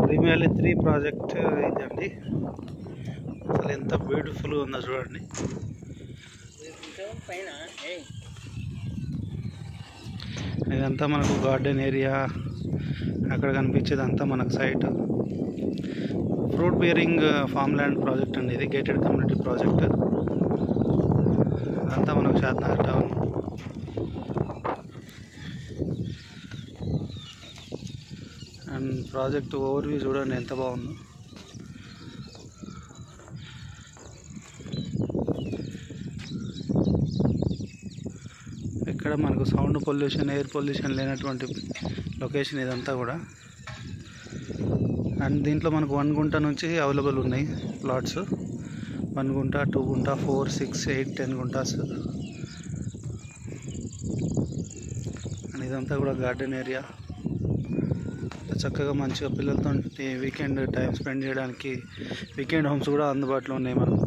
Dream valley 3 project ఇదండి. అసలు ఎంత బ్యూటిఫుల్గా ఉందో చూడండి. ఇదంతా మనకు గార్డెన్ ఏరియా, అక్కడ కనిపించేది అంతా మనకు site. Fruit bearing farm land project అండి ఇది, గేటెడ్ కమ్యూనిటీ ప్రాజెక్ట్. అంతా మనకు Shadnagar town. And project overview చూడండి ఎంత బాగుందో. ఇక్కడ మనకు సౌండ్ పొల్యూషన్, ఎయిర్ పొల్యూషన్ లేనటువంటి లొకేషన్ ఇదంతా కూడా. అండ్ దీంట్లో మనకు 1 గుంట నుంచి అవైలబుల్ ఉన్నాయి ప్లాట్స్. 1 గుంట, 2 గుంట, 4, 6, 8, 10 గుంటాస్. అండ్ ఇదంతా కూడా గార్డెన్ ఏరియా. చక్కగా మంచిగా పిల్లలతో వీకెండ్ టైం స్పెండ్ చేయడానికి వీకెండ్ హోమ్స్ కూడా అందుబాటులో ఉన్నాయి మనకు.